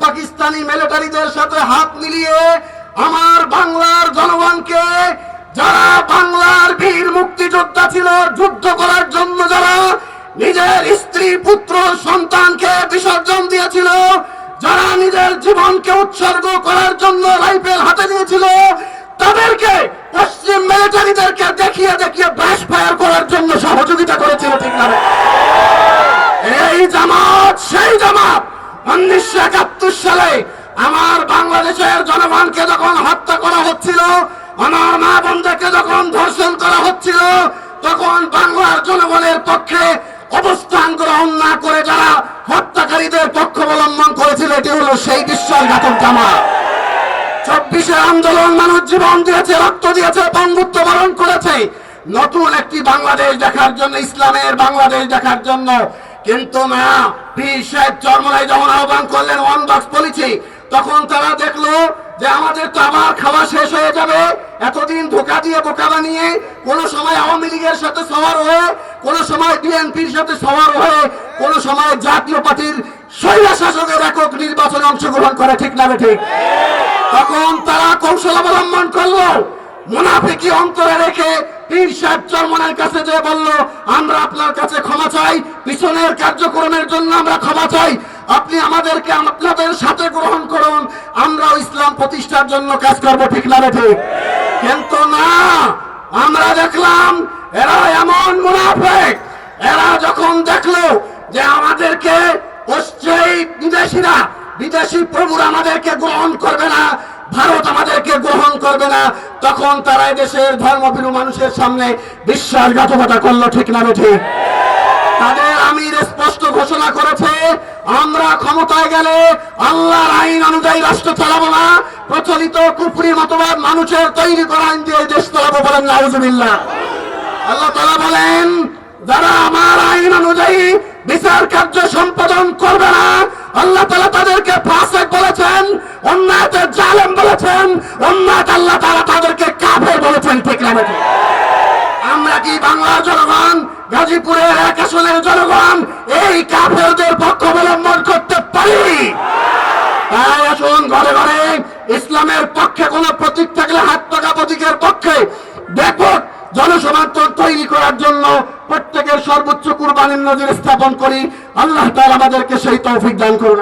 পাকিস্তানি মিলিটারিদের সাথে হাত মিলিয়ে আমার বাংলার জনগণকে, যারা বাংলার বীর মুক্তিযোদ্ধা ছিল, যুদ্ধ করার জন্য যারা নিজের স্ত্রী পুত্র সন্তানকে বিসর্জন দিয়েছিল, যারা নিজের জীবনকে উৎসর্গ করার জন্য রাইফেল হাতে নিয়েছিল, তাদেরকে পশ্চিম মিলিটারিদেরকে দেখিয়ে দেখিয়ে ব্যাশ ফায়ার করার জন্য সহযোগিতা করেছিল। ঠিক না? এই জামাত সেই জামাত 1971 সালে আমার বাংলাদেশের জনগণকে যখন হত্যা করা হচ্ছিল, আমার মা বোনদেরকে যখন ধর্ষণ করা হচ্ছিল, তখন বাংলার জনগণের পক্ষে অবস্থান গ্রহণ না করে যারা হত্যাকারীদের পক্ষ অবলম্বন করেছিল, এটি হলো সেই বিশ্বাসঘাতক জামাত। 24 আন্দোলন, মানুষ জীবন দিয়েছে, রক্ত দিয়েছে, বন্ধুত্ব বরণ করেছে নতুন একটি বাংলাদেশ দেখার জন্য, ইসলামের বাংলাদেশ দেখার জন্য। কিন্তু না, পীর সাহেব চরমনাই যখন আহ্বান করলেন ওয়ান বক্স পলিসি, তখন তারা দেখলো যে আমাদের তো আবার খাওয়া শেষ হয়ে যাবে। এতদিন ধোকা দিয়ে বোকা বানিয়ে কোন সময় আওয়ামী লীগের সাথে সওয়ার হয়ে, কোন সময় বিএনপির সাথে সওয়ার হয়ে, কোন সময় জাতীয় পার্টির স্বৈর শাসকের একক নির্বাচনে অংশগ্রহণ করে। ঠিক না ঠিক? তখন তারা কৌশল অবলম্বন করলো, মুনাফিকি অন্তরে রেখে পীর সাহেব চরমনাইয়ের কাছে যে বলল, আমরা আপনার কাছে ক্ষমা চাই, পিছনের কার্যক্রমের জন্য আমরা ক্ষমা চাই, আপনি আমাদেরকে আপনাদের সাথে গ্রহণ করুন, আমরা ইসলাম প্রতিষ্ঠার জন্য কাজ করব। ঠিক না ঠিক? কিন্তু না, আমরা দেখলাম এরা এমন মুনাফিক, এরা যখন দেখলো যে আমাদেরকে বিদেশি প্রভুরা আমাদেরকে গ্রহণ করবে না, ভারত আমাদেরকে গ্রহণ করবে না, তখন তারা দেশের ধর্মভীরু মানুষের সামনে বিশ্বাসঘাতকতা করলো। ঠিক না ঠিক? তাদের আমির স্পষ্ট ঘোষণা করেছে, আমরা ক্ষমতায় গেলে আল্লাহর আইন অনুযায়ী রাষ্ট্র চালাবো না, প্রচলিত কুফরি মতবাদ মানুষের তৈরি করা আইন দিয়ে দেশ চালাবো। বলেন নাউজুবিল্লাহ। আল্লাহ তাআলা বলেন, যারা আমার আইন অনুযায়ী বিচার কার্য সম্পাদন করবে না, আল্লাহ তাআলা তাদেরকে ফাসিক বলেছেন, অন্যায়তে জালেম বলেছেন, অন্যায়তে আল্লাহ তাআলা তাদেরকে কাফের বলেছেন। ঠিক না? আমরা কি বাংলার জনগণ, গাজীপুরের 1 আসনের জনগণ এই কাফেরদের পক্ষ অবলম্বন করতে পারি? তাই আসুন, ঘরে ঘরে ইসলামের পক্ষে কোন প্রতীক থাকলে হাত পাকা প্রতীকের পক্ষে ব্যাপক জনসমর্থন তৈরি করার জন্য প্রত্যেকের সর্বোচ্চ কুরবানির নজির স্থাপন করি। আল্লাহ তাআলা আমাদেরকে সেই তৌফিক দান করুন।